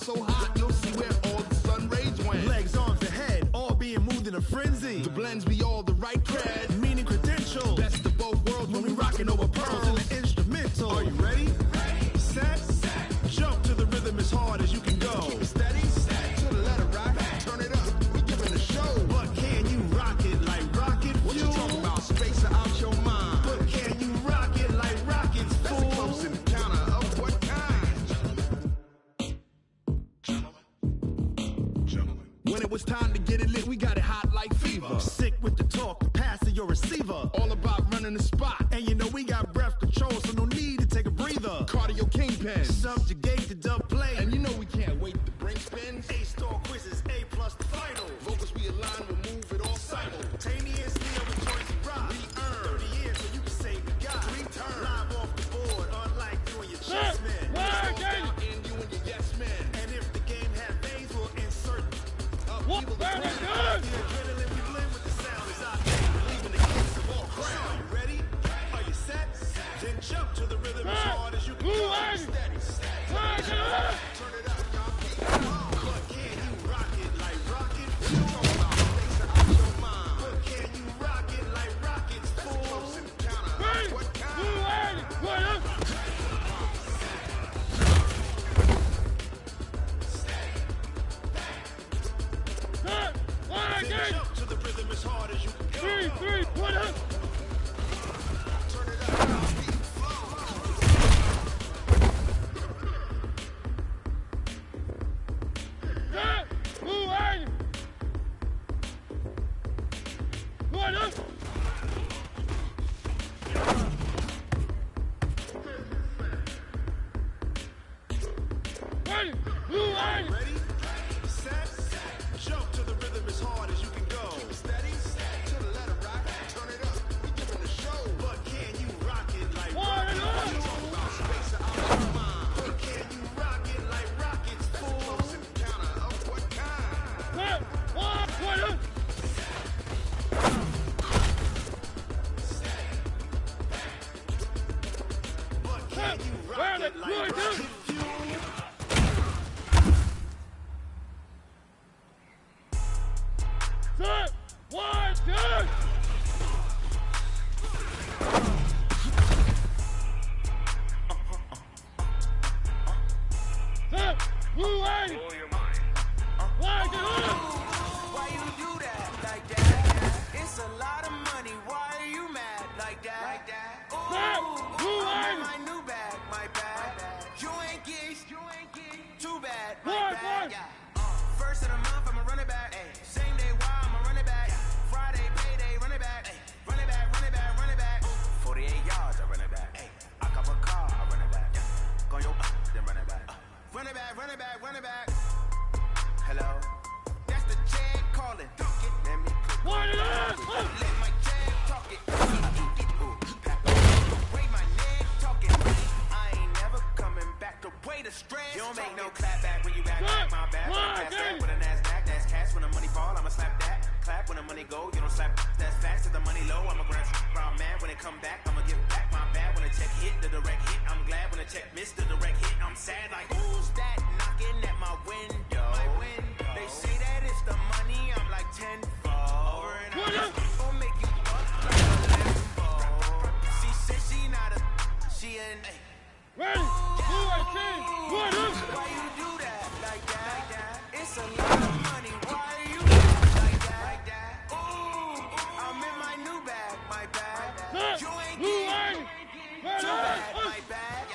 so hot, you'll see where all the sun rays went. Legs, arms, and head, all being moved in a frenzy. The blends be all the right cred, meaning credentials. Best of both worlds when we rockin' over pearls in the instrumental. Are you ready? Ready. Set. Jump to the rhythm as hard as you can go. Steady. To the letter, right? Turn it up. We giving a show. But can you rock it like rocket fuel? What you talking about? Spacer out your mind. But can you rock it like rockets, fool? That's a close encounter of what kind? Gentlemen. When it was time to get it lit, we got it hot like fever. Sick with the talk, pass to your receiver. All about running the spot. And you know we got breath control, so no need to take a breather. Cardio kingpin. Subjugate the dub play. And you know we can't wait to bring spins. A-star quizzes, A+ the final. Vocals we align, we'll move it all simultaneously over choice and rock. We earn 30 years so you can say we got 3 turns. Live off the board, unlike you and your chess men. And you and your yes men. And if the game had veins, we'll insert what? The adrenaline we blend with the sound is our thing. Leaving the kids of all crown. Are you ready? Are you set? Then jump to the rhythm as hard as you can go. Steady. Turn it up, y'all. But can you rock it like rocket fuel? Spacer out your mind. But can you rock it like rockets, fool? Close encounter. What kind? Then jump to the rhythm as hard as you can go. 3, 1 up. Turn it up, y'all. Beat flow. Ready? Set. Jump to the rhythm as hard as you can go. Steady. To the letter, right? Turn it up. We giving a show. But can you rock it like rockets? Talk about spacer out your mind. But can you rock it like rockets, fool? Close encounter of what kind? But can you rock it like rocket fuel? Set. 1, 2. Set. Blue line. Why you do that like that? It's a lot of money. Why are you mad like that? I'm in my new bag, my bag. You ain't geeks. Too bad, my bag. First of the month, I'ma run it back. Same day, why I'ma run it back. Friday, payday, run it back. Run it back, run it back, run it back. 48 yards, I run it back. I cop a car, I run it back. Go yo, then run it back. Run it back, run it back, run it back. Hello, that's the Jag calling. Let me let my Jag talk it. Way my neck talking. I ain't never coming back to way the stress. You don't make no clap back when you back my back. Pass that with a NASDAQ, that's cash. When the money fall, I'ma slap that. Clap when the money go, you don't slap. That's fast. If the money low, I'ma grab brown man. When it come back, I'ma give back my bad. When the check hit, the direct hit. I'm glad when the check missed the direct hit. I'm sad like who's that knocking at my window? They say that it's the money. I'm like 10-fold. Over and over. Gon' make you up like a Lambo. She said she not a. She an. Ready? Why you do that like that? It's a lot of money. Why are you like that? Ooh, I'm in my new bag, my bag. You ain't getting too bad, my bag.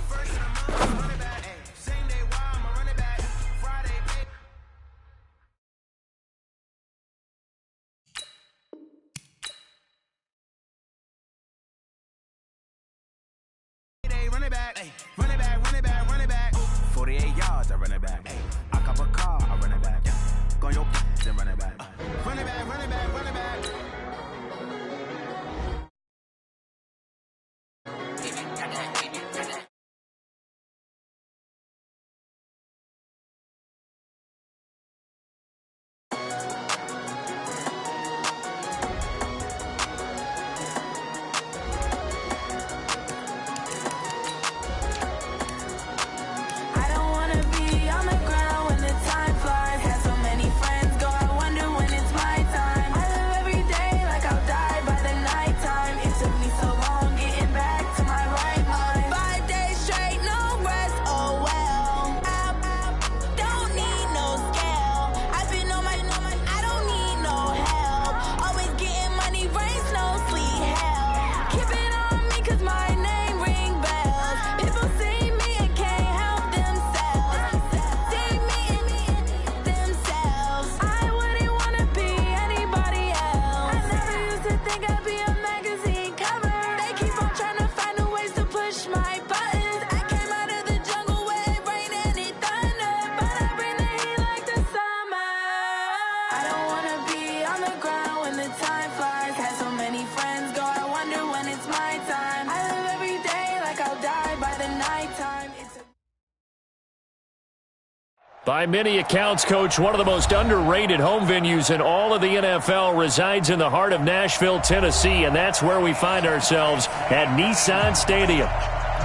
First of the month, I'ma run it back. Same day, why I'ma run it back. Friday, payday, run it back. Run it back, run it back, run it back. 48 yards, I run it back. I cop a car, I run it back. Go yo, then run it back. Run it back, run it back, run it back. I don't wanna be on the By many accounts, Coach, one of the most underrated home venues in all of the NFL resides in the heart of Nashville, Tennessee, and that's where we find ourselves at Nissan Stadium.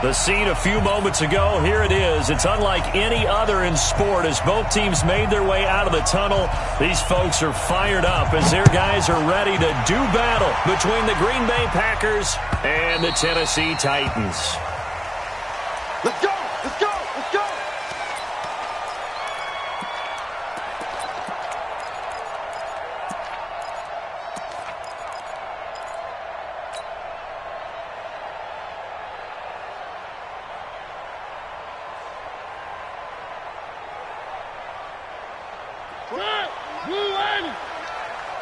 The scene a few moments ago, here it is. It's unlike any other in sport as both teams made their way out of the tunnel. These folks are fired up as their guys are ready to do battle between the Green Bay Packers and the Tennessee Titans. Let's go! Let's go! Let's go!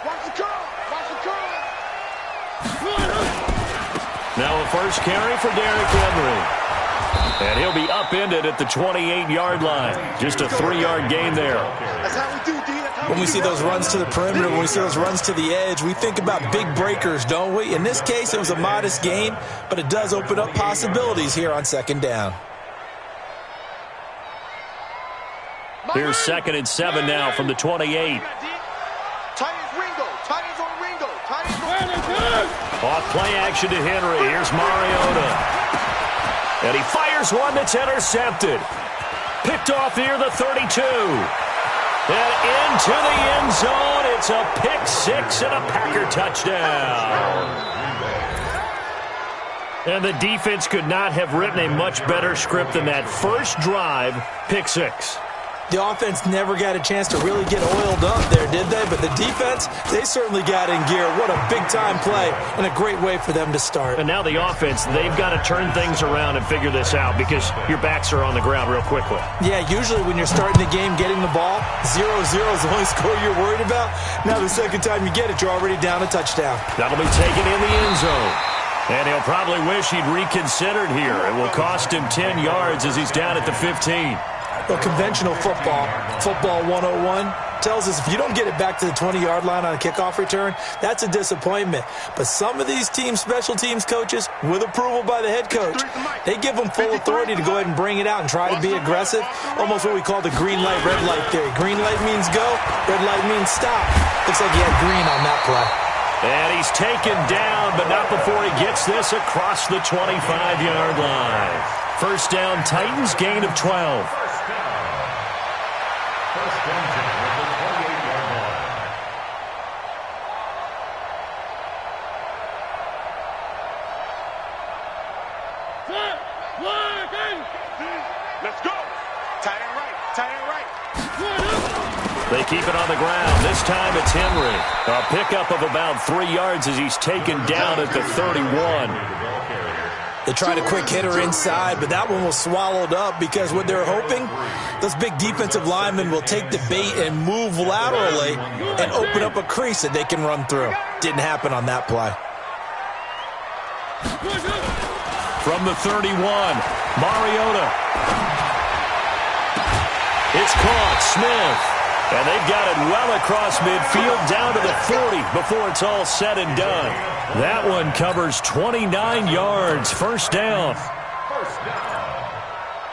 Watch the curl! Watch the curl! Now a first carry for Derrick Henry. And he'll be upended at the 28-yard line. Just a 3-yard gain there. That's how we do, D. That's how When we see those runs to the perimeter, when we see those runs to the edge, we think about big breakers, don't we? In this case, it was a modest gain, but it does open up possibilities here on second down. Here's 2nd and 7 now from the 28. Tight ends Ringo. Tight ends on Ringo. Tight ends on Off play action to Henry. Here's Mariota. And he fires one that's intercepted. Picked off near the 32. And into the end zone. It's a pick six and a Packer touchdown. And the defense could not have written a much better script than that first drive, pick six. The offense never got a chance to really get oiled up there, did they? But the defense, they certainly got in gear. What a big-time play and a great way for them to start. And now the offense, they've got to turn things around and figure this out because your backs are on the ground real quickly. Yeah, usually when you're starting the game getting the ball, 0-0 is the only score you're worried about. Now the second time you get it, you're already down a touchdown. That'll be taken in the end zone. And he'll probably wish he'd reconsidered here. It will cost him 10 yards as he's down at the 15. Well, conventional football 101, tells us if you don't get it back to the 20-yard line on a kickoff return, that's a disappointment. But some of these special teams coaches, with approval by the head coach, they give them full authority to go ahead and bring it out and try to be aggressive, almost what we call the green light, red light theory. Green light means go, red light means stop. Looks like he had green on that play. And he's taken down, but not before he gets this across the 25-yard line. First down, Titans, gain of 12. Let's go! Tight end right. Tight end right. They keep it on the ground. This time it's Henry. A pickup of about 3 yards as he's taken down at the 31. They tried a quick hitter inside, but that one was swallowed up because what they're hoping, those big defensive linemen will take the bait and move laterally and open up a crease that they can run through. Didn't happen on that play. From the 31, Mariota. It's caught, Smith. And they've got it well across midfield down to the 40 before it's all said and done. That one covers 29 yards. First down.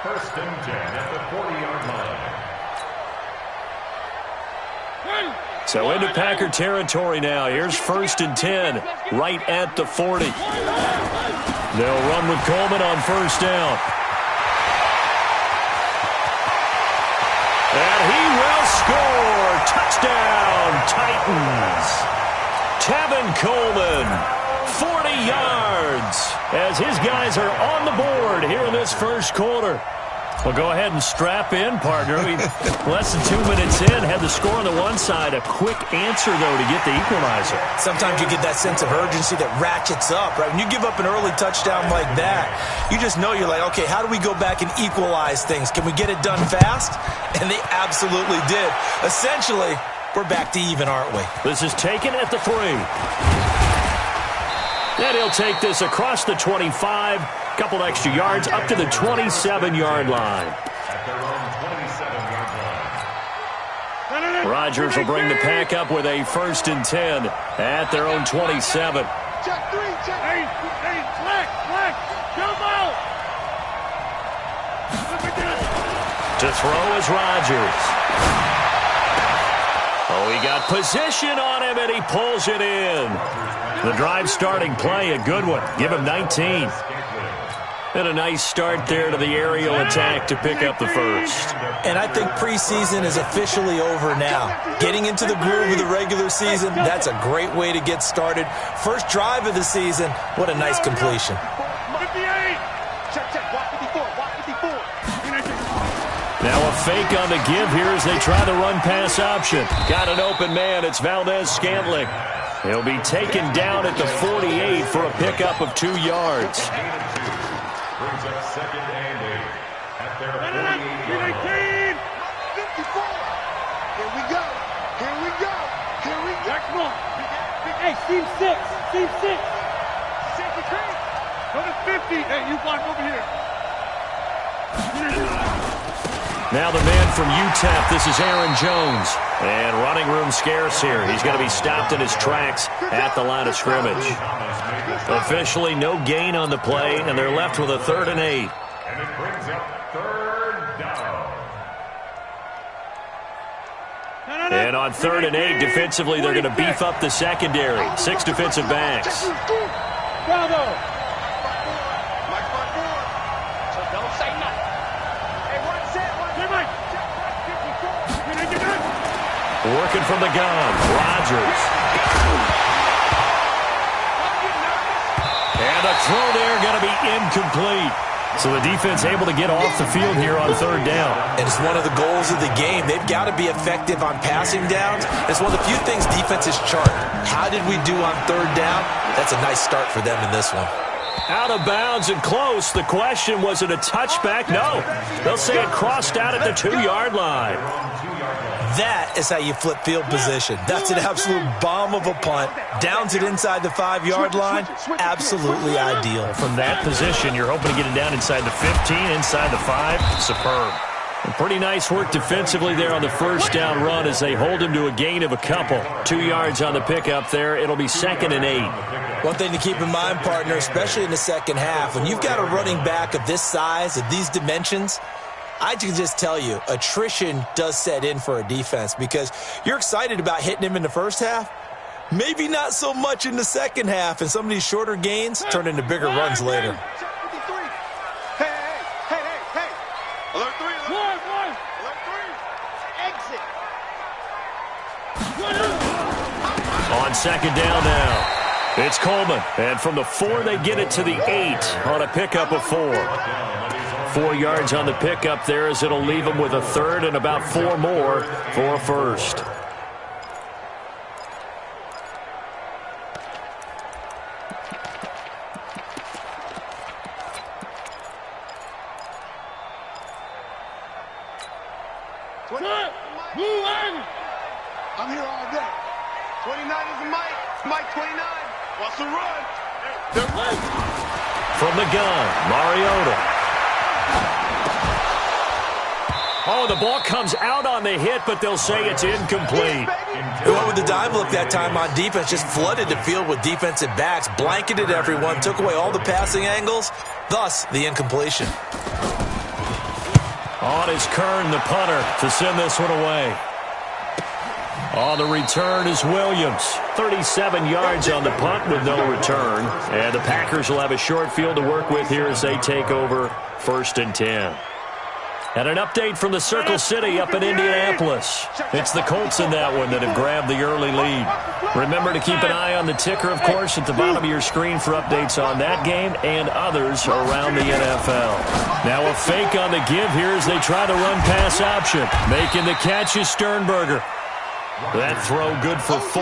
First and 10 at the 40-yard line. So into Packer territory now. Here's first and 10 right at the 40. They'll run with Coleman on first down. And he will score. Touchdown, Titans. Tevin Coleman, 40 yards, as his guys are on the board here in this first quarter. Well, go ahead and strap in, partner. We less than 2 minutes in, had the score on the one side. A quick answer, though, to get the equalizer. Sometimes you get that sense of urgency that ratchets up, right? When you give up an early touchdown like that, you just know you're like, okay, how do we go back and equalize things? Can we get it done fast? And they absolutely did. Essentially, we're back to even, aren't we? This is taken at the 3. And he'll take this across the 25. Couple extra yards up to the 27-yard line. Rodgers will bring the pack up with a first and 10 at their own 27. Check 3, check. Hey, flag, jump out. To throw is Rodgers. Oh, he got position on him, and he pulls it in. The drive starting play, a good one. Give him 19. And a nice start there to the aerial attack to pick up the first. And I think preseason is officially over now. Getting into the groove of the regular season, that's a great way to get started. First drive of the season, what a nice completion. 58. Check. Walk 54. Walk 54. Now a fake on the give here as they try the run-pass option. Got an open man. It's Valdez-Scantling. He'll be taken down at the 48 for a pickup of 2 yards. Brings up second and 8 at their 48. 54. Here we go. Here we go. Here we go. Next one. Hey, team 6. Team 6. Safety cream. Go to 50. Hey, you block over here. Now the man from UTEP, this is Aaron Jones. And running room scarce here. He's going to be stopped in his tracks at the line of scrimmage. Officially no gain on the play, and they're left with a 3rd and 8. And it brings up 3rd down. And on 3rd and 8, defensively, they're going to beef up the secondary. 6 defensive backs. Bravo. Mike 5-4. So don't say nothing. Hey, one set. Working from the gun, Rodgers. And a throw there going to be incomplete. So the defense able to get off the field here on 3rd down. And it's one of the goals of the game. They've got to be effective on passing downs. It's one of the few things defenses chart. How did we do on 3rd down? That's a nice start for them in this one. Out of bounds and close. The question, was it a touchback? No. They'll say it crossed out at the 2-yard line. That is how you flip field position. That's an absolute bomb of a punt. Downs it inside the 5-yard line. Absolutely ideal. From that position, you're hoping to get it down inside the 15, inside the 5. Superb. And pretty nice work defensively there on the first down run as they hold him to a gain of a couple. 2 yards on the pickup there. It'll be 2nd and 8. One thing to keep in mind, partner, especially in the second half, when you've got a running back of this size, of these dimensions, I can just tell you, attrition does set in for a defense because you're excited about hitting him in the first half. Maybe not so much in the second half, and some of these shorter gains turn into bigger runs later. Hey. Alert 3. Alert 3. Exit. On 2nd down now. It's Coleman. And from the 4, they get it to the 8 on a pickup of 4. 4 yards on the pickup there as it'll leave them with a 3rd and about 4 more for a first. I'm here all day. 29 is Mike. Mike 29. Wants to run. They're right. From the gun, Mariota. Oh, the ball comes out on the hit, but they'll say it's incomplete. And what with the dive look that time on defense, just flooded the field with defensive backs, blanketed everyone, took away all the passing angles, thus the incompletion. On is Kern, the punter, to send this one away. On the return is Williams. 37 yards on the punt with no return. And the Packers will have a short field to work with here as they take over 1st and 10. And an update from the Circle City up in Indianapolis. It's the Colts in that one that have grabbed the early lead. Remember to keep an eye on the ticker, of course, at the bottom of your screen for updates on that game and others around the NFL. Now a fake on the give here as they try the run-pass option. Making the catch is Sternberger. That throw good for 4.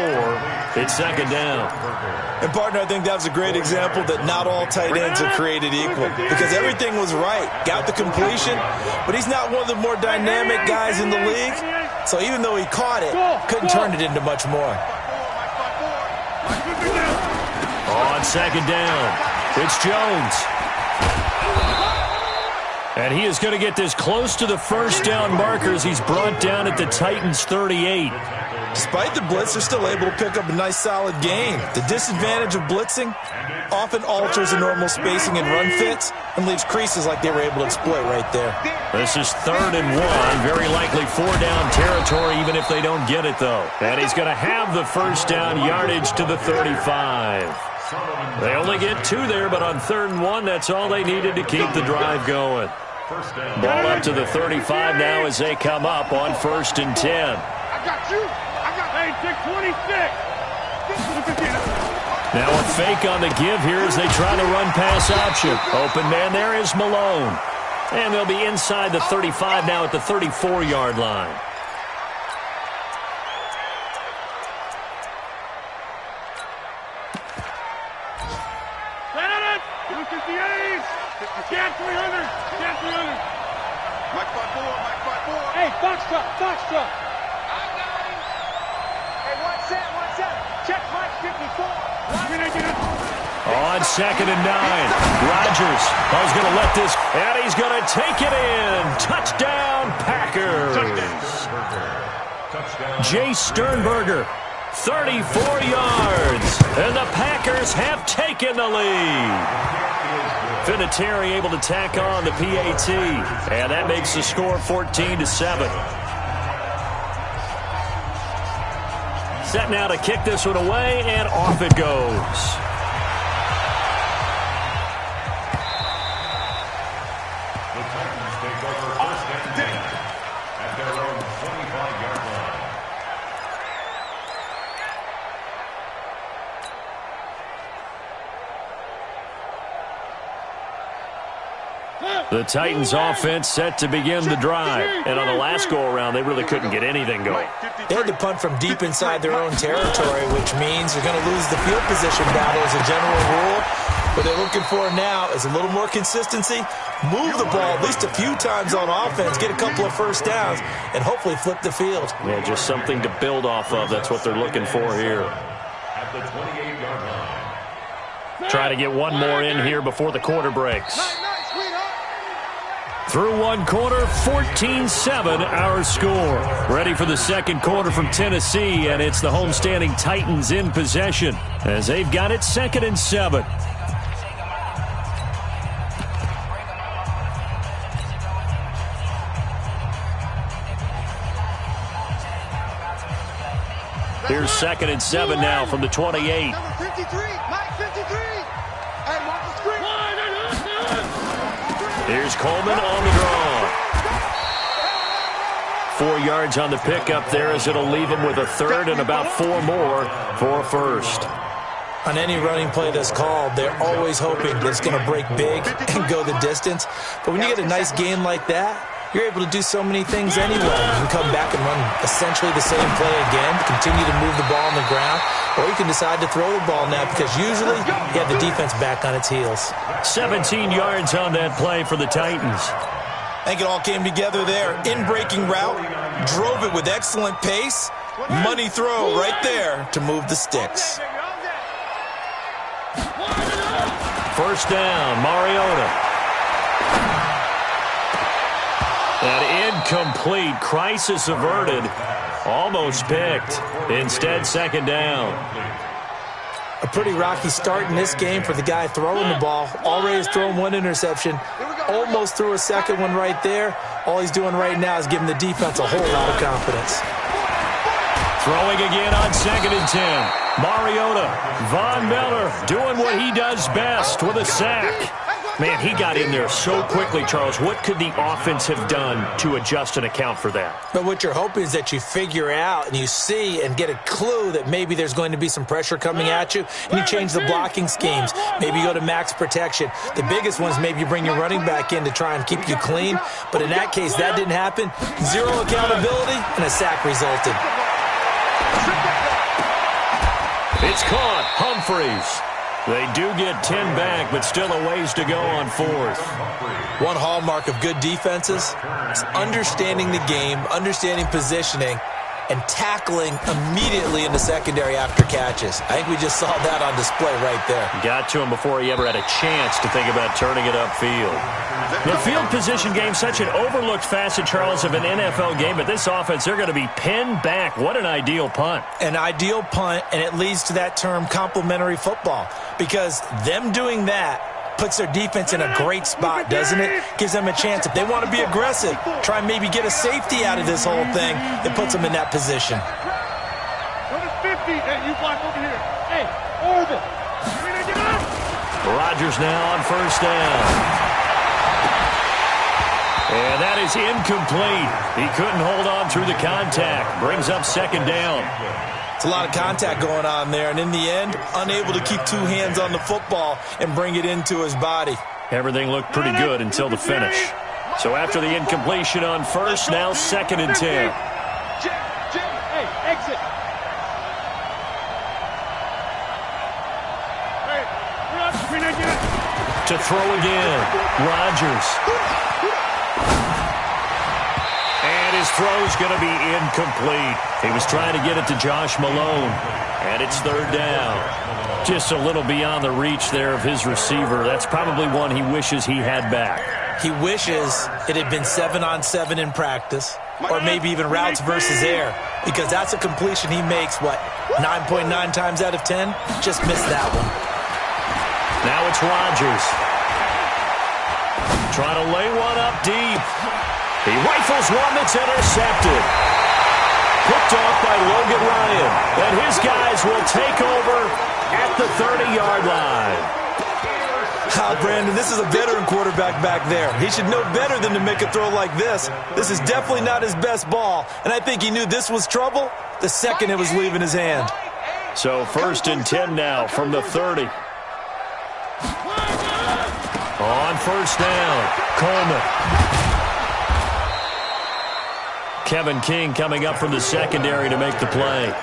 It's 2nd down. And, partner, I think that was a great example that not all tight ends are created equal because everything was right. Got the completion, but he's not one of the more dynamic guys in the league. So even though he caught it, couldn't turn it into much more. On 2nd down, it's Jones. And he is going to get this close to the first down markers. He's brought down at the Titans' 38. Despite the blitz, they're still able to pick up a nice, solid gain. The disadvantage of blitzing often alters the normal spacing and run fits and leaves creases like they were able to exploit right there. This is 3rd and 1. Very likely 4-down territory, even if they don't get it, though. And he's going to have the first down yardage to the 35. They only get 2 there, but on 3rd and 1, that's all they needed to keep the drive going. Ball up to the 35 now as they come up on 1st and 10. I got you. Hey, 626. Now a fake on the give here as they try the run pass option. Open man there is Malone. And they'll be inside the 35 now at the 34-yard line. Cat 300. Cat 300. Mike 5-4. Hey, Foxtrot. I got him. Hey, one set. Check Mike 54. On 2nd and 9. Rodgers is going to let this, and he's going to take it in. Touchdown, Packers. Jay Sternberger, 34 yards. And the Packers have taken the lead. Vinatieri able to tack on the PAT. And that makes the score 14-7. Set now to kick this one away, and off it goes. The Titans take over 1st and 10 at their own 25-yard line. The Titans offense set to begin the drive. And on the last go-around, they really couldn't get anything going. They had to punt from deep inside their own territory, which means you're going to lose the field position battle as a general rule. What they're looking for now is a little more consistency, move the ball at least a few times on offense, get a couple of first downs, and hopefully flip the field. Yeah, just something to build off of. That's what they're looking for here. At the 28-yard line. Try to get one more in here before the quarter breaks. Through one quarter, 14-7 our score. Ready for the second quarter from Tennessee, and it's the homestanding Titans in possession as they've got it 2nd and 7. Here's 2nd and 7 now from the 28. Number 53, Mike 53. Hey, watch the screen. Here's Coleman on the draw. 4 yards on the pickup there as it'll leave him with a 3rd and about 4 more for a 1st. On any running play that's called, they're always hoping that it's going to break big and go the distance. But when you get a nice game like that, you're able to do so many things anyway. You can come back and run essentially the same play again, continue to move the ball on the ground, or you can decide to throw the ball now because usually you have the defense back on its heels. 17 yards on that play for the Titans. I think it all came together there. In-breaking route, drove it with excellent pace. Money throw right there to move the sticks. First down, Mariota. That incomplete, crisis averted, almost picked. Instead, 2nd down. A pretty rocky start in this game for the guy throwing the ball. Already has thrown 1 interception. Almost threw a 2nd one right there. All he's doing right now is giving the defense a whole lot of confidence. Throwing again on 2nd and 10. Mariota, Von Miller doing what he does best with a sack. Man, he got in there so quickly, Charles. What could the offense have done to adjust and account for that? But what you're hoping is that you figure out and you see and get a clue that maybe there's going to be some pressure coming at you, and you change the blocking schemes. Maybe you go to max protection. The biggest one is maybe you bring your running back in to try and keep you clean. But in that case, that didn't happen. 0 accountability, and a sack resulted. It's caught. Humphreys. They do get 10 back, but still a ways to go on 4th. One hallmark of good defenses is understanding the game, understanding positioning, and tackling immediately in the secondary after catches. I think we just saw that on display right there. Got to him before he ever had a chance to think about turning it upfield. The field position game, such an overlooked facet, Charles, of an NFL game, but this offense, they're going to be pinned back. What an ideal punt. An ideal punt, and it leads to that term complementary football, because them doing that puts their defense in a great spot, doesn't it? Gives them a chance. If they want to be aggressive, try and maybe get a safety out of this whole thing, it puts them in that position. Go to 50. Hey, you block over here. Hey, Orville. Get up. Rodgers now on first down. And that is incomplete. He couldn't hold on through the contact. Brings up second down. It's a lot of contact going on there, and in the end, unable to keep two hands on the football and bring it into his body. Everything looked pretty good until the finish. So after the incompletion on first, now 2nd and 10. Hey, exit. Hey, to throw again. Rodgers. And his throw's going to be incomplete. He was trying to get it to Josh Malone. And it's 3rd down. Just a little beyond the reach there of his receiver. That's probably one he wishes he had back. He wishes it had been 7-on-7 in practice, or maybe even routes versus air, because that's a completion he makes, 9.9 times out of 10? Just missed that one. Now it's Rodgers. Trying to lay one up deep. He rifles one that's intercepted. Picked off by Logan Ryan. And his guys will take over at the 30-yard line. Brandon, this is a veteran quarterback back there. He should know better than to make a throw like this. This is definitely not his best ball, and I think he knew this was trouble the second it was leaving his hand. So 1st and 10 now from the 30. On first down, Coleman. Kevin King coming up from the secondary to make the play.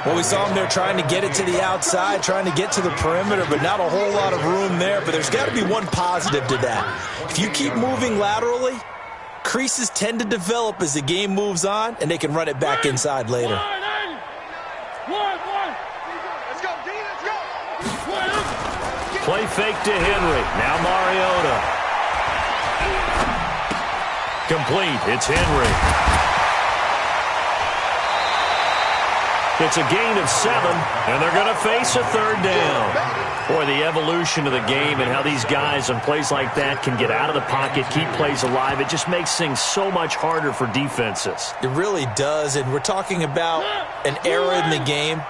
Well, we saw him there trying to get it to the outside, trying to get to the perimeter, but not a whole lot of room there. But there's got to be one positive to that. If you keep moving laterally, creases tend to develop as the game moves on, and they can run it back inside later. Let's go, D, let's go. Play fake to Henry. Now Mariota. Complete. It's Henry. It's a gain of 7, and they're going to face a 3rd down. Boy, the evolution of the game and how these guys on plays like that can get out of the pocket, keep plays alive, it just makes things so much harder for defenses. It really does, and we're talking about an era in the game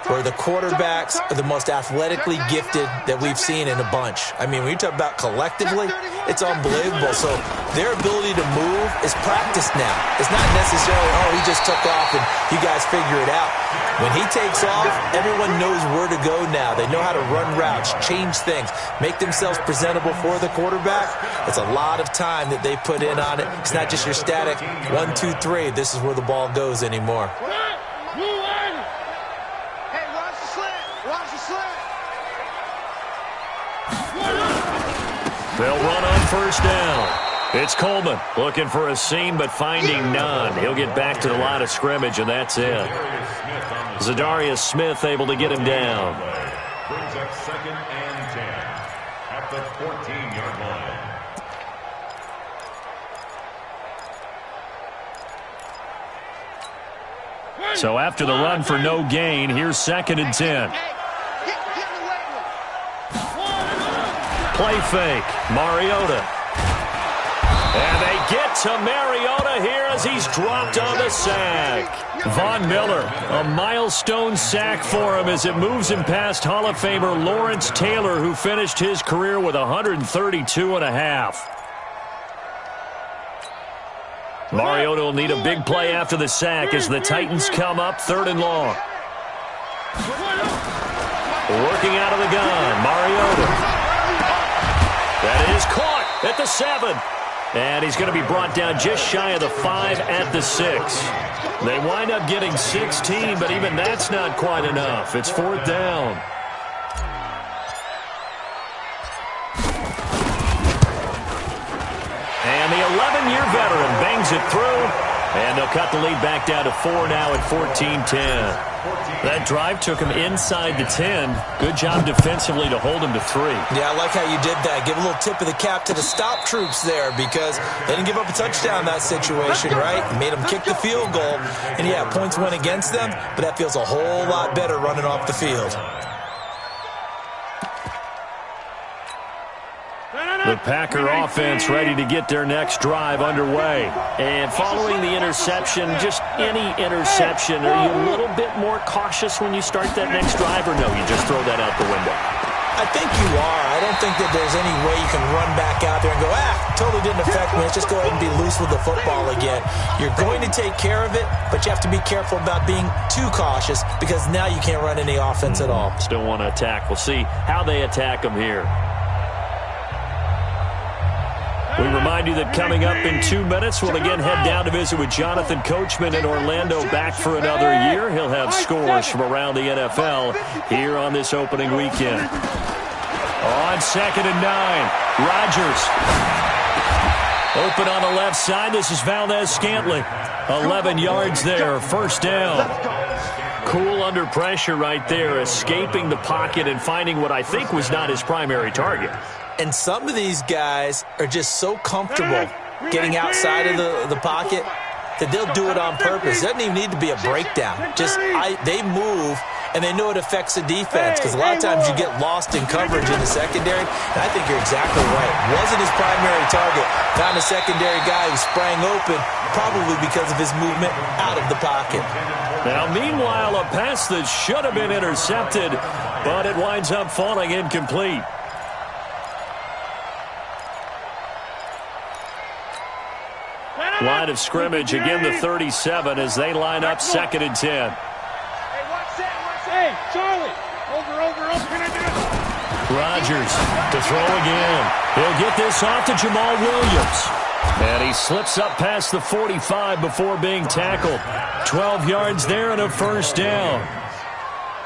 where the quarterbacks are the most athletically gifted that we've seen in a bunch. I mean, when you talk about collectively, it's unbelievable. So their ability to move is practiced now. It's not necessarily, he just took off and you guys figure it out. When he takes off, everyone knows where to go now. They know how to run routes, change things, make themselves presentable for the quarterback. It's a lot of time that they put in on it. It's not just your static 1, 2, 3. This is where the ball goes anymore. They'll run on first down. It's Coleman looking for a seam but finding none. He'll get back to the line of scrimmage, and that's it. Zadarius Smith able to get him down. Brings up 2nd and 10 at the 14-yard line. So after the run for no gain, here's 2nd and 10. Play fake, Mariota. And they get to Mariota here as he's dropped on the sack. Von Miller, a milestone sack for him as it moves him past Hall of Famer Lawrence Taylor, who finished his career with 132.5. Mariota will need a big play after the sack as the Titans come up 3rd and long. Working out of the gun, Mariota. That is caught at the 7. And he's going to be brought down just shy of the 5 at the 6. They wind up getting 16, but even that's not quite enough. It's 4th down. And the 11-year veteran bangs it through. And they'll cut the lead back down to 4 now at 14-10. That drive took him inside the 10. Good job defensively to hold him to 3. Yeah, I like how you did that. Give a little tip of the cap to the stop troops there because they didn't give up a touchdown in that situation, right? Made them kick the field goal. And, yeah, points went against them, but that feels a whole lot better running off the field. The Packer offense ready to get their next drive underway. And following the interception, just any interception, are you a little bit more cautious when you start that next drive, or no, you just throw that out the window? I think you are. I don't think that there's any way you can run back out there and go, totally didn't affect me. Let's just go ahead and be loose with the football again. You're going to take care of it, but you have to be careful about being too cautious because now you can't run any offense at all. Still want to attack. We'll see how they attack them here. We remind you that coming up in 2 minutes, we'll again head down to visit with Jonathan Coachman in Orlando, back for another year. He'll have scores from around the NFL here on this opening weekend. On 2nd and 9, Rodgers. Open on the left side. This is Valdez-Scantling. 11 yards there, first down. Cool under pressure right there, escaping the pocket and finding what I think was not his primary target. And some of these guys are just so comfortable getting outside of the pocket that they'll do it on purpose. It doesn't even need to be a breakdown. They move, and they know it affects the defense because a lot of times you get lost in coverage in the secondary. And I think you're exactly right. Wasn't his primary target. Found a secondary guy who sprang open, probably because of his movement out of the pocket. Now, meanwhile, a pass that should have been intercepted, but it winds up falling incomplete. Line of scrimmage, again the 37 as they line up 2nd and 10. Hey, Charlie. Over. Rodgers to throw again. He'll get this off to Jamal Williams. And he slips up past the 45 before being tackled. 12 yards there and a first down.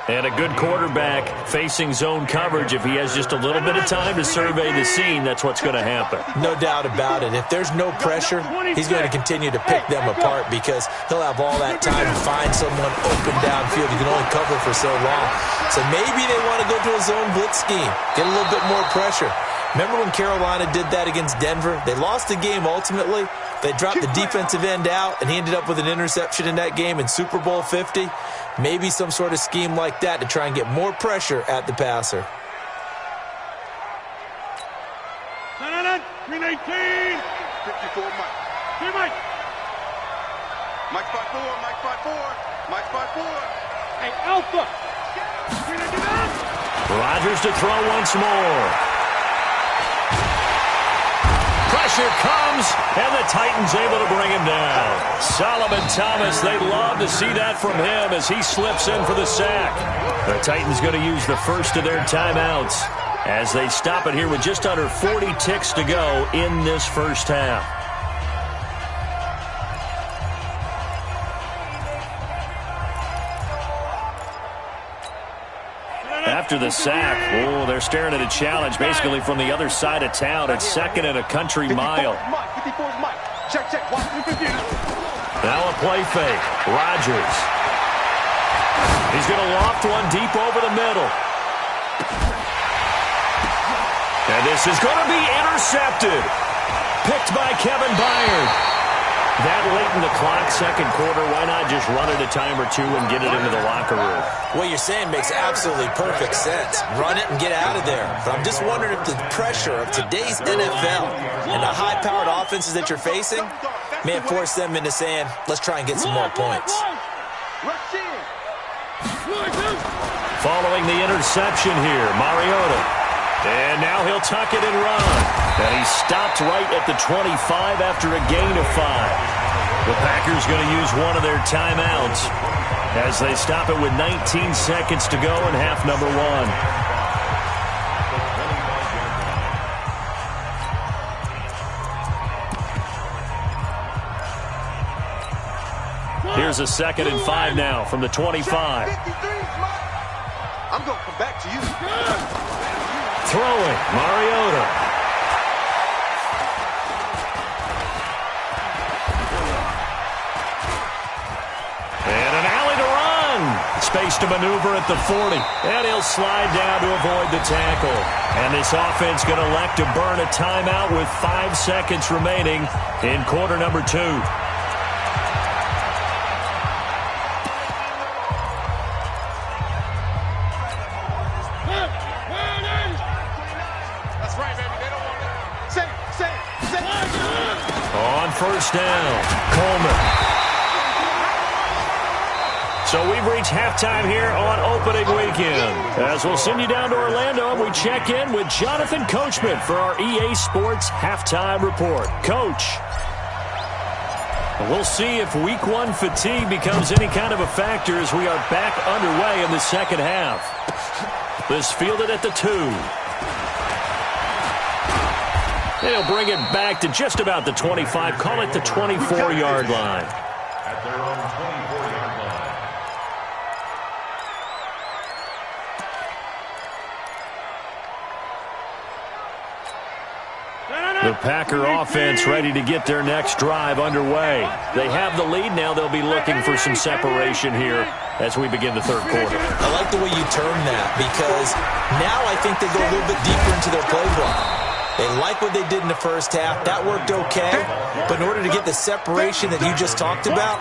And a good quarterback facing zone coverage. If he has just a little bit of time to survey the scene, that's what's going to happen. No doubt about it. If there's no pressure, he's going to continue to pick them apart because he'll have all that time to find someone open downfield. You can only cover for so long. So maybe they want to go to a zone blitz scheme, get a little bit more pressure. Remember when Carolina did that against Denver? They lost the game ultimately. They dropped the defensive end out, and he ended up with an interception in that game in Super Bowl 50. Maybe some sort of scheme like that to try and get more pressure at the passer. 319. 54, Mike. Hey, Mike. Mike 5-4, Mike 5-4, Mike 5-4. Hey, Alpha. 399. Rodgers to throw once more. Pressure comes, and the Titans able to bring him down. Solomon Thomas, they love to see that from him as he slips in for the sack. The Titans going to use the first of their timeouts as they stop it here with just under 40 ticks to go in this first half. After the sack, they're staring at a challenge basically from the other side of town. It's 2nd and a country mile. 54's Mike. Check. Watch the computer. Now a play fake. Rodgers. He's going to loft one deep over the middle. And this is going to be intercepted. Picked by Kevin Byard. That late in the clock, second quarter, why not just run it a time or two and get it into the locker room? What you're saying makes absolutely perfect sense. Run it and get out of there. But I'm just wondering if the pressure of today's NFL and the high-powered offenses that you're facing may have forced them into saying, let's try and get some more points. Following the interception here, Mariota. And now he'll tuck it and run. And he stopped right at the 25 after a gain of 5. The Packers going to use one of their timeouts as they stop it with 19 seconds to go in half number 1. Here's a 2nd and 5 now from the 25. I'm going to come back to you. Throwing, Mariota. space to maneuver at the 40. And he'll slide down to avoid the tackle. And this offense going to elect to burn a timeout with 5 seconds remaining in quarter number 2. On first down, Coleman. So we've reached halftime here on opening weekend. As we'll send you down to Orlando, and we check in with Jonathan Coachman for our EA Sports Halftime Report. Coach, we'll see if Week 1 fatigue becomes any kind of a factor as we are back underway in the second half. This fielded at the 2. They'll bring it back to just about the 25. Call it the 24-yard line. At their own 24-yard line. The Packer offense ready to get their next drive underway. They have the lead now. They'll be looking for some separation here as we begin the third quarter. I like the way you term that because now I think they go a little bit deeper into their playbook. They like what they did in the first half. That worked okay. But in order to get the separation that you just talked about,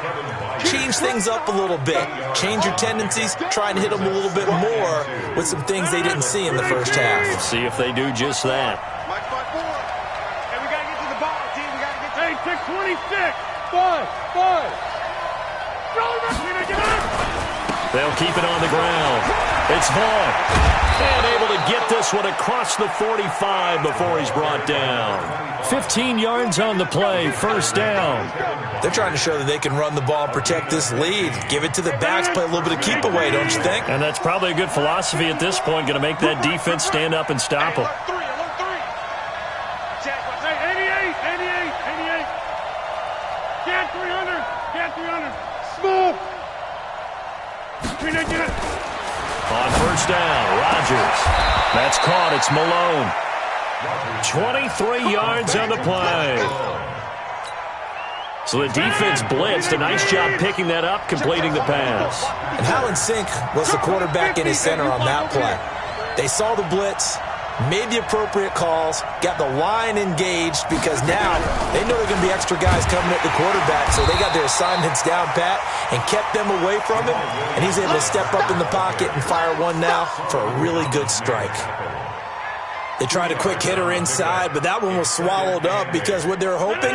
change things up a little bit. Change your tendencies. Try and hit them a little bit more with some things they didn't see in the first half. We'll see if they do just that. Mike, 5-4. Hey, we got to get to the ball, team. We got to get to... Hey, 626. 5. They'll keep it on the ground. It's Vaughn. And able to get this one across the 45 before he's brought down. 15 yards on the play, first down. They're trying to show that they can run the ball and protect this lead. Give it to the backs, play a little bit of keep away, don't you think? And that's probably a good philosophy at this point, going to make that defense stand up and stop them. Get 300. Get 300. Smooth. On first down, Rodgers. That's caught. It's Malone. 23 yards on the play. So the defense blitzed. A nice job picking that up, completing the pass. And Howland Sink was the quarterback in his center on that play. They saw the blitz, made the appropriate calls, got the line engaged because now they know there are going to be extra guys coming at the quarterback, so they got their assignments down pat and kept them away from him, and he's able to step up in the pocket and fire one now for a really good strike. They tried a quick hitter inside, but that one was swallowed up because what they're hoping,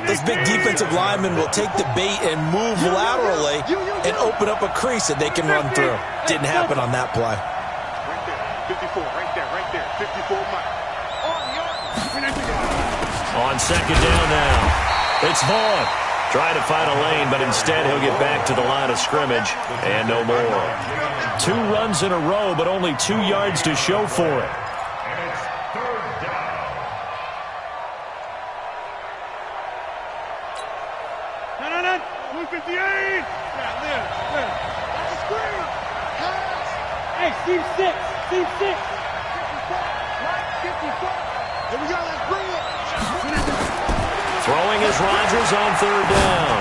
those big defensive linemen will take the bait and move laterally and open up a crease that they can run through. Didn't happen on that play. 54, right there. 54 Mike. On second down now, it's Vaughn. Trying to find a lane, but instead he'll get back to the line of scrimmage and no more. 2 runs in a row, but only 2 yards to show for it. And it's third down. No. 158. Yeah, live. That's a screen. Hey, Steve 6. 54. Here we go. Let's bring it. Throwing is Rodgers on third down.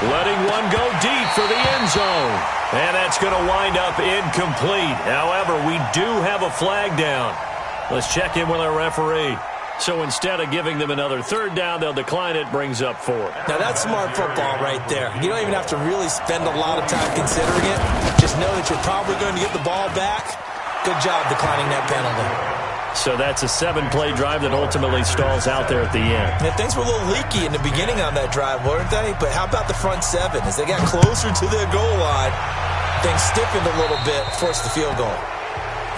Letting one go deep for the end zone. And that's going to wind up incomplete. However, we do have a flag down. Let's check in with our referee. So instead of giving them another third down, they'll decline it, brings up 4. Now that's smart football right there. You don't even have to really spend a lot of time considering it. Just know that you're probably going to get the ball back. Good job declining that penalty. So that's a 7-play drive that ultimately stalls out there at the end. And things were a little leaky in the beginning on that drive, weren't they? But how about the front 7? As they got closer to their goal line, things stiffened a little bit, forced the field goal.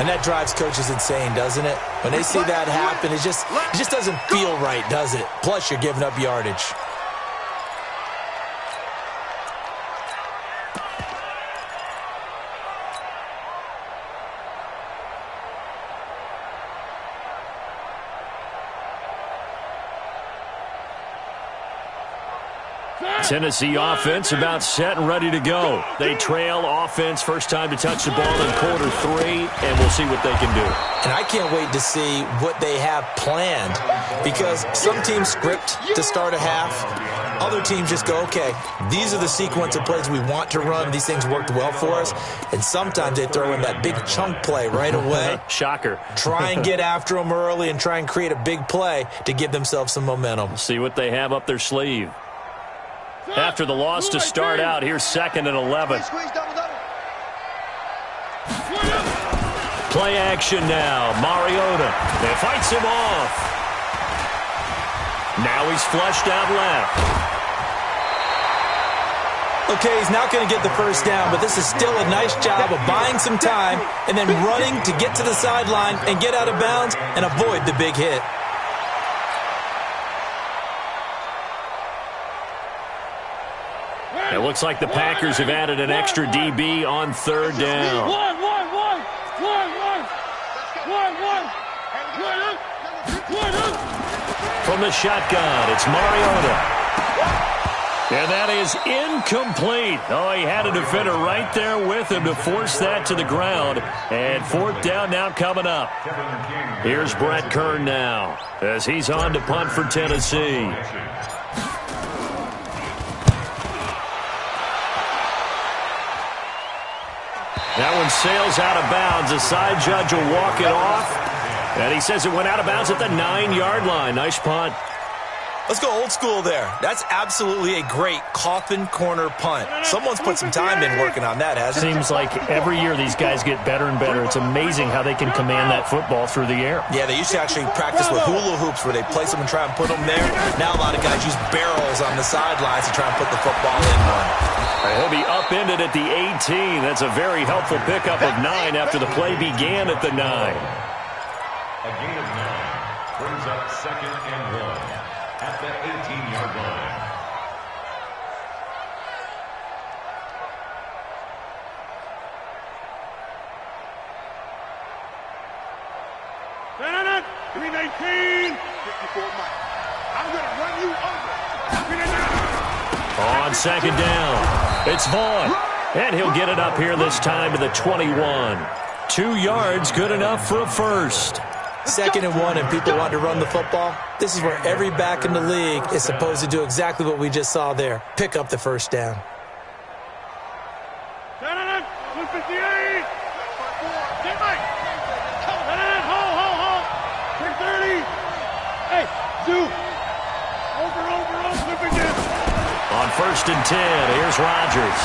And that drives coaches insane, doesn't it? When they see that happen, it just doesn't feel right, does it? Plus, you're giving up yardage. Tennessee offense about set and ready to go. They trail offense, first time to touch the ball in quarter 3, and we'll see what they can do. And I can't wait to see what they have planned because some teams script to start a half. Other teams just go, okay, these are the sequence of plays we want to run. These things worked well for us. And sometimes they throw in that big chunk play right away. Shocker. Try and get after them early and try and create a big play to give themselves some momentum. See what they have up their sleeve. After the loss to start out, here's 2nd and 11. Play action now. Mariota. It fights him off. Now he's flushed out left. Okay, he's not going to get the first down, but this is still a nice job of buying some time and then running to get to the sideline and get out of bounds and avoid the big hit. It looks like the Packers have added an extra DB on 3rd down. From the shotgun, it's Mariota. And that is incomplete. Oh, he had a defender right there with him to force that to the ground. And 4th down now coming up. Here's Brett Kern now as he's on to punt for Tennessee. That one sails out of bounds. The side judge will walk it off. And he says it went out of bounds at the 9-yard line. Nice punt. Let's go old school there. That's absolutely a great coffin corner punt. Someone's put some time in working on that, hasn't it? Seems like every year these guys get better and better. It's amazing how they can command that football through the air. Yeah, they used to actually practice with hula hoops where they place them and try and put them there. Now a lot of guys use barrels on the sidelines to try and put the football in one. He'll be upended at the 18. That's a very helpful pickup of 9 after the play began at the 9. A gain of 9 brings up 2nd and 1 at the 18-yard line. Give me 19. 54 Mike. I'm going to run you over. Give me 9. On 2nd down, it's Vaughn. And he'll get it up here this time to the 21. 2 yards, good enough for a first. 2nd and 1 and people want to run the football. This is where every back in the league is supposed to do exactly what we just saw there. Pick up the first down. 158. Get Mike. Hold. 30. Hey, Zoo. Over. Flip again. On 1st and 10, here's Rodgers.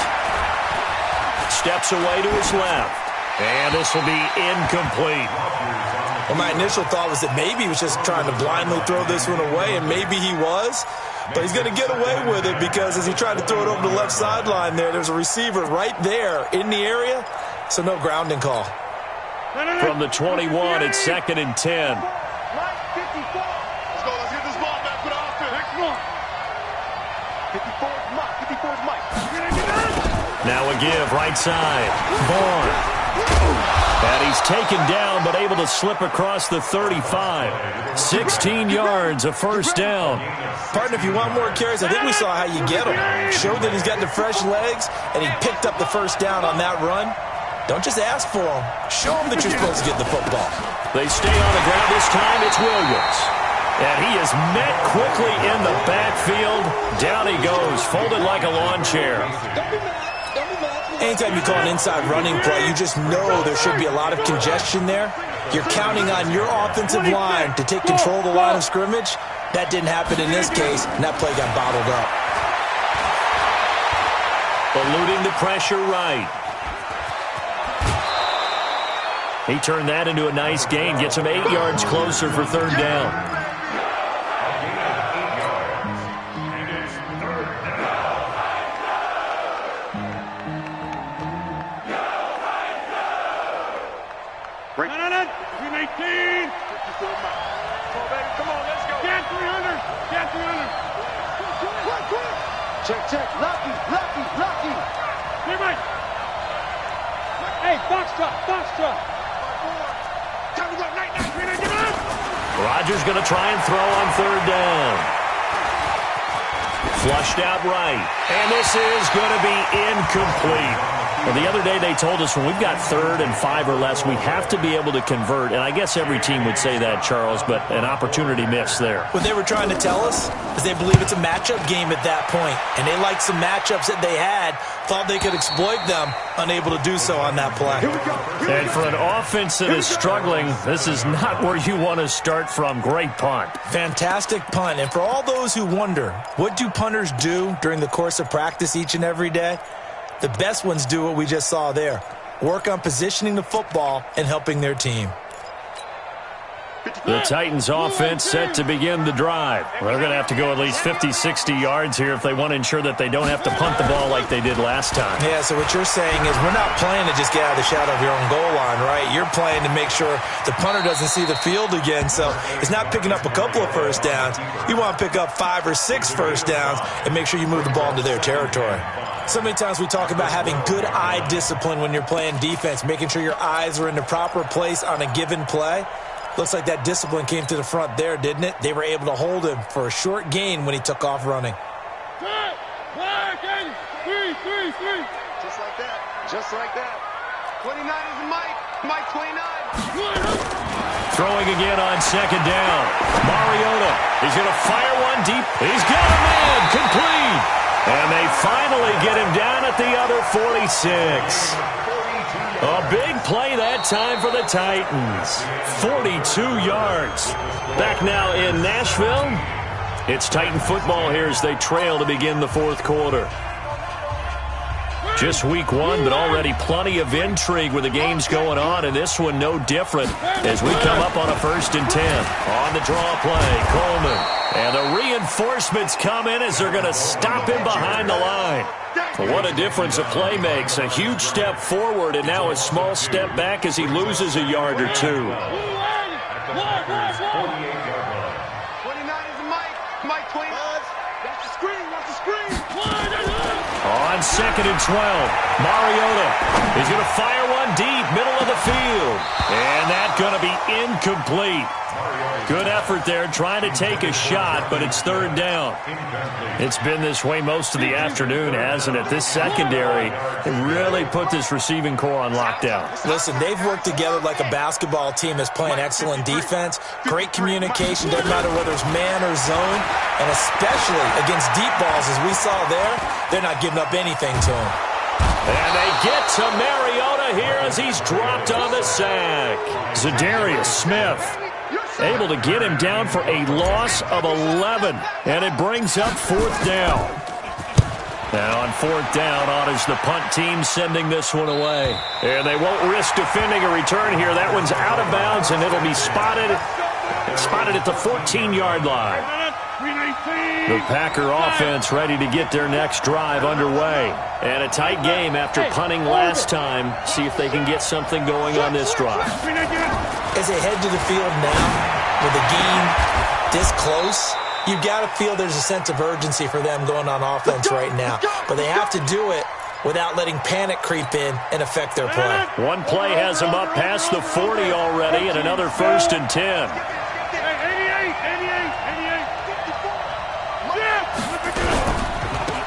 Steps away to his left. And this will be incomplete. Well, my initial thought was that maybe he was just trying to blindly throw this one away, and maybe he was. But he's going to get away with it because as he tried to throw it over the left sideline there's a receiver right there in the area, so no grounding call. From the 21, it's 2nd and 10. Let's go. Let's get this ball back for the offense. 54 is Mike. Now a give, right side. Vaughn. And he's taken down, but able to slip across the 35. 16 yards, a first down. Partner, if you want more carries, I think we saw how you get him. Showed that he's got the fresh legs, and he picked up the first down on that run. Don't just ask for him. Show him that you're supposed to get the football. They stay on the ground this time. It's Williams. And he is met quickly in the backfield. Down he goes, folded like a lawn chair. Anytime you call an inside running play, you just know there should be a lot of congestion there. You're counting on your offensive line to take control of the line of scrimmage. That didn't happen in this case, and that play got bottled up. Eluding the pressure right. He turned that into a nice gain, gets him 8 yards closer for 3rd down. Check. Lucky. Here, Mike. Hey, box truck. Time to go. Night. Get on. Rodgers going to try and throw on 3rd down. Flushed out right. And this is going to be incomplete. Well, the other day they told us when we've got 3rd and 5 or less, we have to be able to convert. And I guess every team would say that, Charles, but an opportunity missed there. What they were trying to tell us is they believe it's a matchup game at that point. And they liked some matchups that they had, thought they could exploit them, unable to do so on that play. And for an offense that is struggling, this is not where you want to start from. Great punt. Fantastic punt. And for all those who wonder, what do punters do during the course of practice each and every day? The best ones do what we just saw there. Work on positioning the football and helping their team. The Titans offense set to begin the drive. They're going to have to go at least 50, 60 yards here if they want to ensure that they don't have to punt the ball like they did last time. Yeah, so what you're saying is we're not playing to just get out of the shadow of your own goal line, right? You're playing to make sure the punter doesn't see the field again. So it's not picking up a couple of first downs. You want to pick up 5 or 6 first downs and make sure you move the ball into their territory. So many times we talk about having good eye discipline when you're playing defense, making sure your eyes are in the proper place on a given play. Looks like that discipline came to the front there, didn't it? They were able to hold him for a short gain when he took off running. Just like that. Just like that. 29 is Mike 29. Throwing again on 2nd down. Mariota. He's going to fire one deep. He's got him in. Complete. And they finally get him down at the other 46. A big play that time for the Titans. 42 yards. Back now in Nashville. It's Titan football here as they trail to begin the 4th quarter. Just week 1, but already plenty of intrigue with the games going on, and this one no different as we come up on a 1st and 10. On the draw play, Coleman. And the reinforcements come in as they're going to stop him behind the line. What a difference a play makes. A huge step forward and now a small step back as he loses a yard or 2. 29 is Mike 29. That's the screen. On 2nd and 12, Mariota is going to fire one deep, middle of the field. And that's going to be incomplete. Good effort there, trying to take a shot, but it's 3rd down. It's been this way most of the afternoon, hasn't it? This secondary really put this receiving core on lockdown. Listen, they've worked together like a basketball team that's playing excellent defense. Great communication, doesn't matter whether it's man or zone. And especially against deep balls, as we saw there, they're not giving up anything to him. And they get to Mariota here as he's dropped on the sack. Za'Darius Smith able to get him down for a loss of 11. And it brings up 4th down. Now on 4th down, honors the punt team sending this one away. And they won't risk defending a return here. That one's out of bounds, and it'll be spotted at the 14-yard line. The Packer offense ready to get their next drive underway. And a tight game after punting last time. See if they can get something going on this drive. As they head to the field now, with the game this close, you've got to feel there's a sense of urgency for them going on offense right now. But they have to do it without letting panic creep in and affect their play. One play has them up past the 40 already, and another 1st and 10.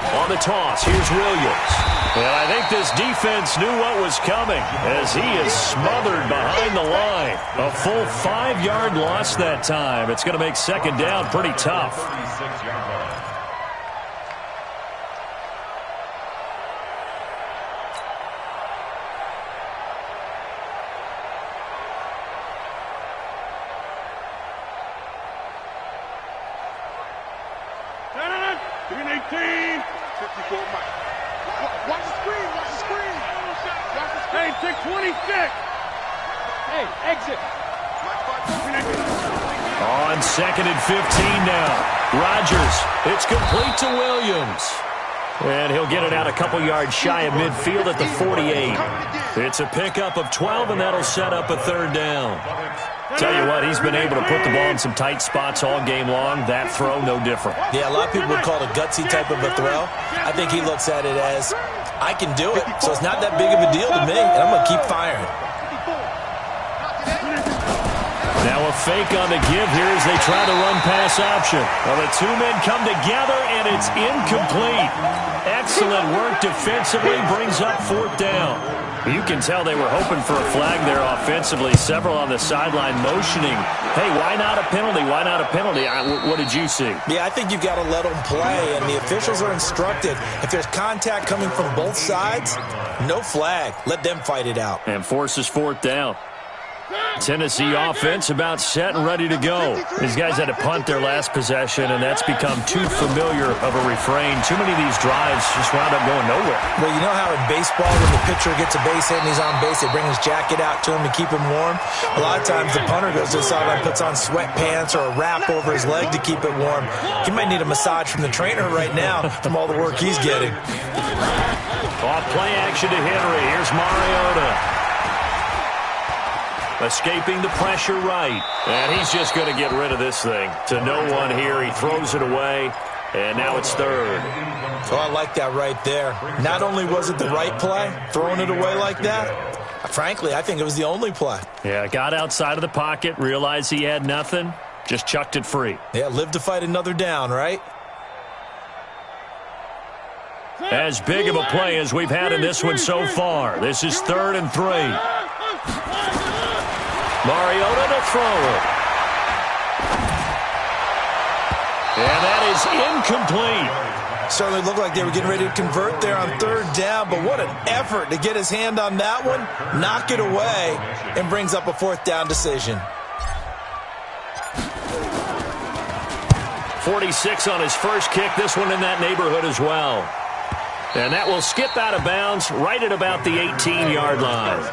On the toss, here's Williams. And I think this defense knew what was coming as he is smothered behind the line. A full 5-yard loss that time. It's going to make 2nd down pretty tough. Watch the screen. Hey, 626. Hey, exit. On 2nd and 15 now. Rodgers, it's complete to Williams. And he'll get it out a couple yards shy of midfield at the 48. It's a pickup of 12, and that'll set up a 3rd down. Tell you what, he's been able to put the ball in some tight spots all game long. That throw, no different. Yeah, a lot of people would call it a gutsy type of a throw. I think he looks at it as, I can do it, so it's not that big of a deal to me, and I'm going to keep firing. Now a a fake on the give here as they try to run pass option. Well, the two men come together, and it's incomplete. Excellent work defensively, brings up 4th down. You can tell they were hoping for a flag there offensively. Several on the sideline motioning, hey, why not a penalty? Why not a penalty? What did you see? Yeah, I think you've got to let them play, and the officials are instructed. If there's contact coming from both sides, no flag. Let them fight it out. And forces 4th down. Tennessee offense about set and ready to go. These guys had to punt their last possession, and that's become too familiar of a refrain. Too many of these drives just wound up going nowhere. Well, you know how in baseball when the pitcher gets a base hit and he's on base, they bring his jacket out to him to keep him warm? A lot of times the punter goes to the sideline, puts on sweatpants or a wrap over his leg to keep it warm. He might need a massage from the trainer right now from all the work he's getting. Off play action to Henry. Here's Mariota. Escaping the pressure right. And he's just going to get rid of this thing. To no one here. He throws it away. And now it's 3rd. Oh, I like that right there. Not only was it the right play, throwing it away like that, frankly, I think it was the only play. Yeah, got outside of the pocket, realized he had nothing, just chucked it free. Yeah, live to fight another down, right? As big of a play as we've had in this one so far. This is 3rd and 3. Mariota to throw it. And that is incomplete. Certainly looked like they were getting ready to convert there on 3rd down, but what an effort to get his hand on that one, knock it away, and brings up a 4th down decision. 46 on his first kick. This one in that neighborhood as well. And that will skip out of bounds right at about the 18-yard line.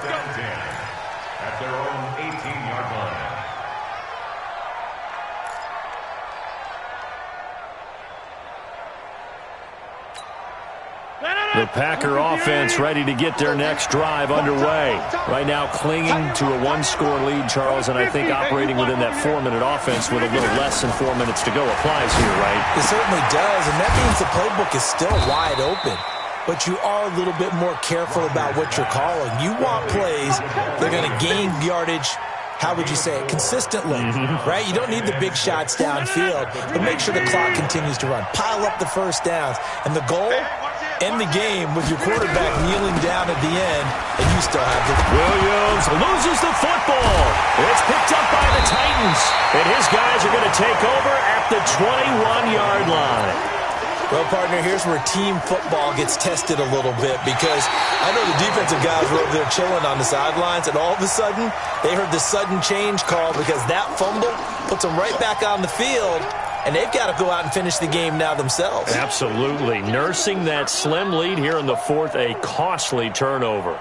At their own 18-yard line. The Packer offense ready to get their next drive underway. Right now clinging to a 1-score lead, Charles, and I think operating within that 4-minute offense with a little less than 4 minutes to go applies here, right? It certainly does, and that means the playbook is still wide open. But you are a little bit more careful about what you're calling. You want plays that are going to gain yardage, how would you say it, consistently, right? You don't need the big shots downfield, but make sure the clock continues to run. Pile up the first downs. And the goal, end the game with your quarterback kneeling down at the end, and you still have the... Williams loses the football. It's picked up by the Titans, and his guys are going to take over at the 21-yard line. Well, partner, here's where team football gets tested a little bit, because I know the defensive guys were over there chilling on the sidelines, and all of a sudden, they heard the sudden change call because that fumble puts them right back on the field, and they've got to go out and finish the game now themselves. Absolutely. Nursing that slim lead here in the 4th, a costly turnover.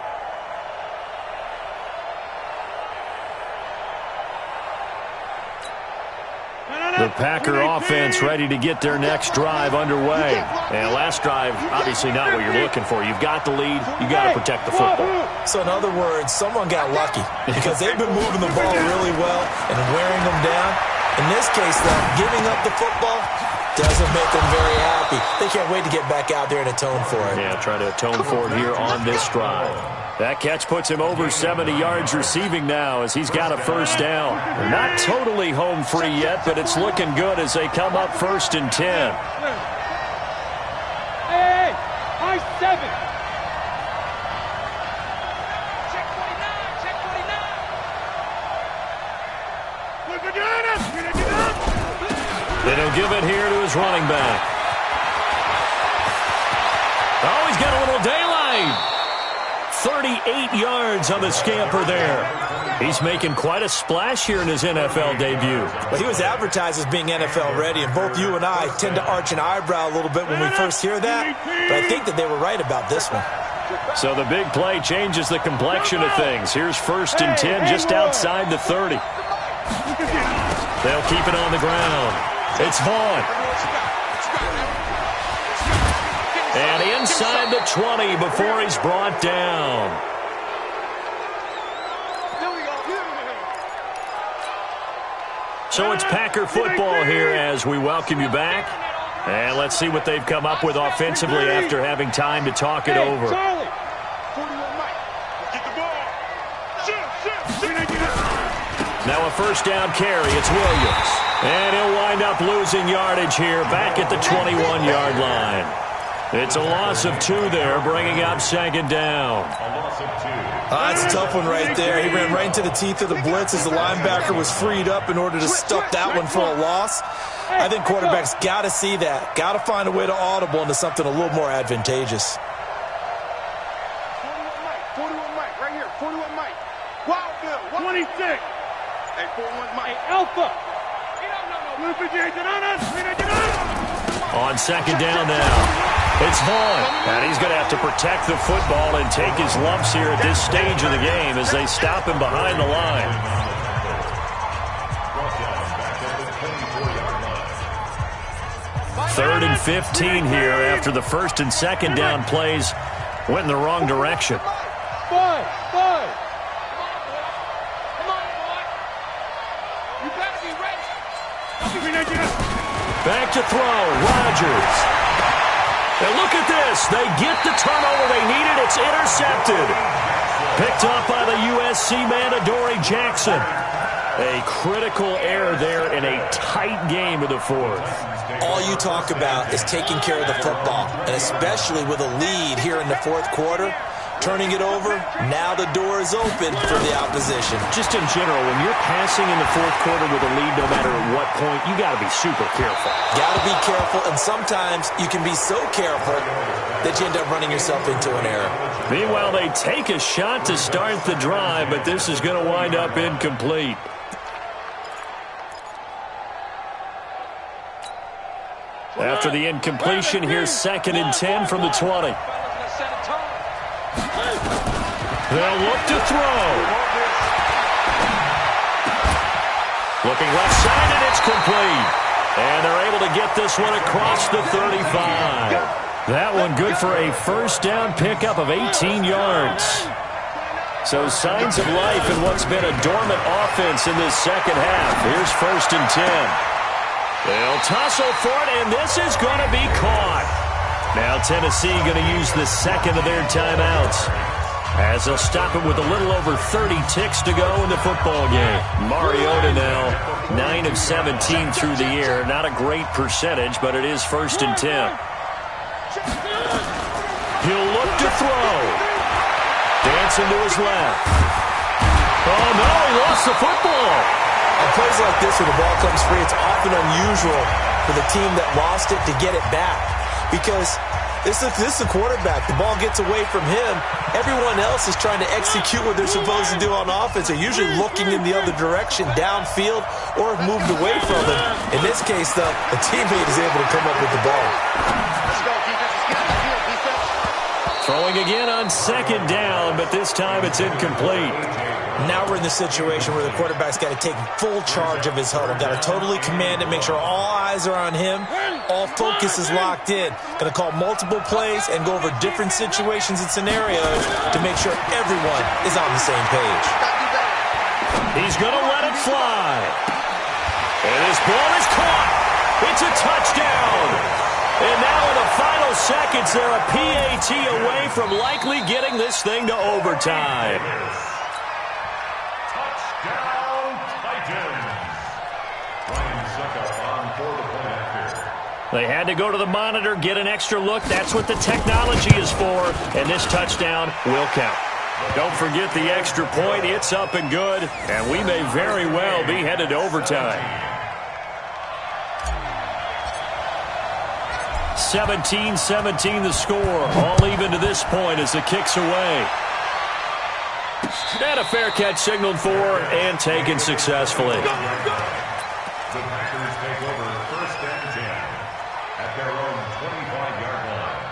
The Packer offense ready to get their next drive underway. And last drive, obviously not what you're looking for. You've got the lead. You've got to protect the football. So in other words, someone got lucky because they've been moving the ball really well and wearing them down. In this case, though, giving up the football doesn't make them very happy. They can't wait to get back out there and atone for it. Yeah, try to atone for it here on this drive. That catch puts him over 70 yards receiving now as he's got a first down. They're not totally home free yet, but it's looking good as they come up 1st and 10. Hey, high 7. Check 49, check 49. Then he'll give it here to his running back. Oh, he's got a little daylight. 38 yards on the scamper there. He's making quite a splash here in his NFL debut. Well, he was advertised as being NFL ready, and both you and I tend to arch an eyebrow a little bit when we first hear that, but I think that they were right about this one. So the big play changes the complexion of things. Here's 1st and 10 just outside the 30. They'll keep it on the ground. It's Vaughn. And inside the 20 before he's brought down. So it's Packer football here as we welcome you back. And let's see what they've come up with offensively after having time to talk it over. Now a first down carry. It's Williams. And he'll wind up losing yardage here back at the 21-yard line. It's a loss of 2 there, bringing up second down. A loss of 2. That's a tough one right there. He ran right into the teeth of the blitz as the linebacker was freed up in order to stuff that one for a loss. I think quarterbacks got to see that. Got to find a way to audible into something a little more advantageous. 41 Mike, right here. 41 Mike. Wild Bill. 26. Hey, 41 Mike. Alpha. On second down now. It's Vaughn, and he's going to have to protect the football and take his lumps here at this stage of the game as they stop him behind the line. Third and 15 here after the first and second down plays went in the wrong direction. Five. Come on, boy. You better be ready. Back to throw, Rodgers. And look at this. They get the turnover they needed. It's intercepted. Picked up by the USC man, Adoree Jackson. A critical error there in a tight game in the fourth. All you talk about is taking care of the football, and especially with a lead here in the fourth quarter. Turning it over, now the door is open for the opposition. Just in general, when you're passing in the fourth quarter with a lead, no matter at what point, you got to be super careful. Got to be careful, and sometimes you can be so careful that you end up running yourself into an error. Meanwhile, they take a shot to start the drive, but this is going to wind up incomplete. After the incompletion, here's second and 10 from the 20. They'll look to throw. Looking left side, and it's complete. And they're able to get this one across the 35. That one good for a first down pickup of 18 yards. So signs of life in what's been a dormant offense in this second half. Here's first and 10. They'll tussle for it, and this is going to be caught. Now Tennessee going to use the second of their timeouts, as they'll stop it with a little over 30 ticks to go in the football game. Mariota now 9 of 17 through the air. Not a great percentage, but it is first and 10. He'll look to throw. Dancing to his left. Oh, no, he lost the football. On plays like this where the ball comes free, it's often unusual for the team that lost it to get it back. Because this is the quarterback. The ball gets away from him. Everyone else is trying to execute what they're supposed to do on offense. They're usually looking in the other direction, downfield, or have moved away from him. In this case, though, the teammate is able to come up with the ball. Let's go, defense. Throwing again on second down, but this time it's incomplete. Now we're in the situation where the quarterback's got to take full charge of his huddle. Got to totally command it, make sure all eyes are on him. All focus is locked in. Going to call multiple plays and go over different situations and scenarios to make sure everyone is on the same page. He's going to let it fly. And his ball is caught. It's a touchdown. And now in the final seconds, they're a PAT away from likely getting this thing to overtime. They had to go to the monitor, get an extra look. That's what the technology is for. And this touchdown will count. Don't forget the extra point. It's up and good. And we may very well be headed to overtime. 17-17 the score. All even to this point as the kick's away. And a fair catch signaled for and taken successfully. The Packers take over first and 10 at their own 25-yard line.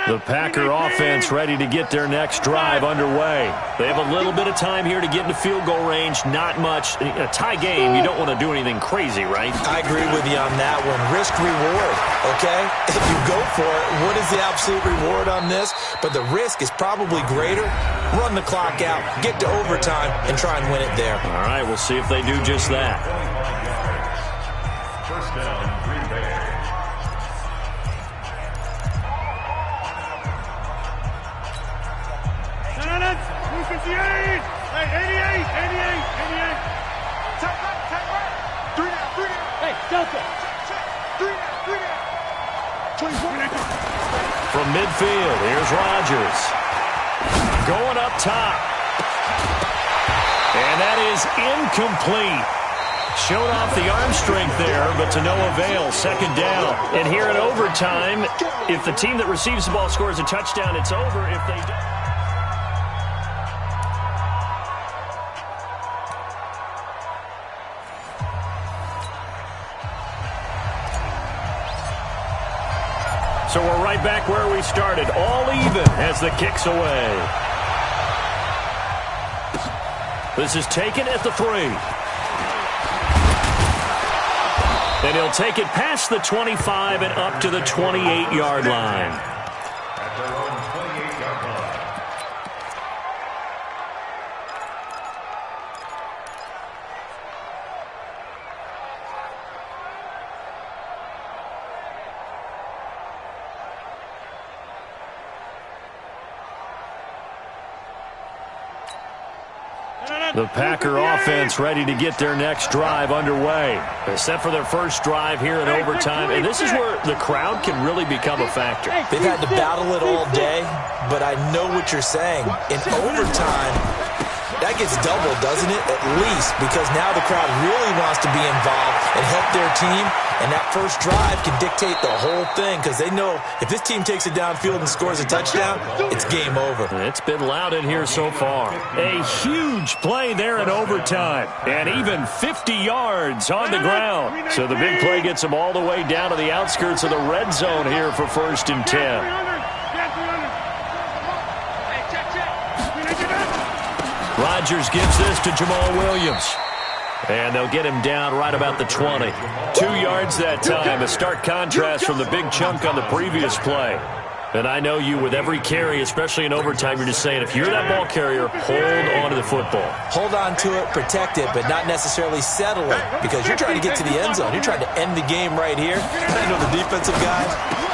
The Packer offense ready to get their next drive underway. They have a little bit of time here to get into field goal range. Not much. In a tie game, you don't want to do anything crazy, right? I agree with you on that one. Risk reward, okay? If you go for it, what is the absolute reward on this? But the risk is probably greater. Run the clock out, get to overtime, and try and win it there. All right, we'll see if they do just that. First down, Green Bay. 58. Hey, 88. 88. Take right. 3 down. Hey, Delta. Check. 3 down. 21. From midfield, here's Rodgers. Going up top. And that is incomplete. Showed off the arm strength there, but to no avail. Second down. And here in overtime, if the team that receives the ball scores a touchdown, it's over. If they don't. So we're right back where we started. All even as the kick's away. This is taken at the 3. And he'll take it past the 25 and up to the 28-yard line. At their own 28-yard line. The Packer offense ready to get their next drive underway. They're set for their first drive here in overtime, and this is where the crowd can really become a factor. They've had to battle it all day, but I know what you're saying. In overtime, that gets doubled, doesn't it? At least, because now the crowd really wants to be involved and help their team, and that first drive can dictate the whole thing because they know if this team takes it downfield and scores a touchdown, it's game over. It's been loud in here so far. A huge play there in overtime, and even 50 yards on the ground. So the big play gets them all the way down to the outskirts of the red zone here for 1st and 10. Rodgers gives this to Jamal Williams. And they'll get him down right about the 20. 2 yards that time, a stark contrast from the big chunk on the previous play. And I know you with every carry, especially in overtime, you're just saying, if you're that ball carrier, hold on to the football. Hold on to it, protect it, but not necessarily settle it because you're trying to get to the end zone. You're trying to end the game right here. And I know the defensive guys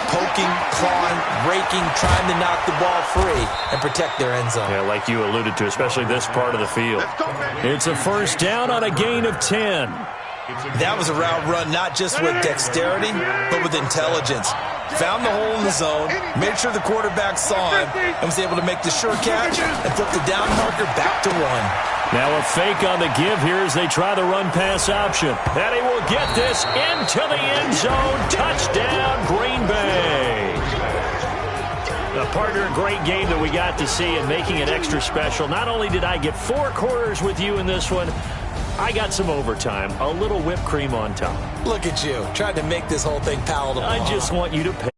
poking, clawing, raking, trying to knock the ball free and protect their end zone. Yeah, like you alluded to, especially this part of the field. It's a first down on a gain of 10. That was a route run not just with dexterity, but with intelligence. Found the hole in the zone, made sure the quarterback saw him, and was able to make the sure catch and flip the down marker back to 1. Now a fake on the give here as they try the run-pass option. And he will get this into the end zone. Touchdown, Green Bay. A partner, a great game that we got to see and making it extra special. Not only did I get 4 quarters with you in this one, I got some overtime, a little whipped cream on top. Look at you, trying to make this whole thing palatable. I just want you to pay.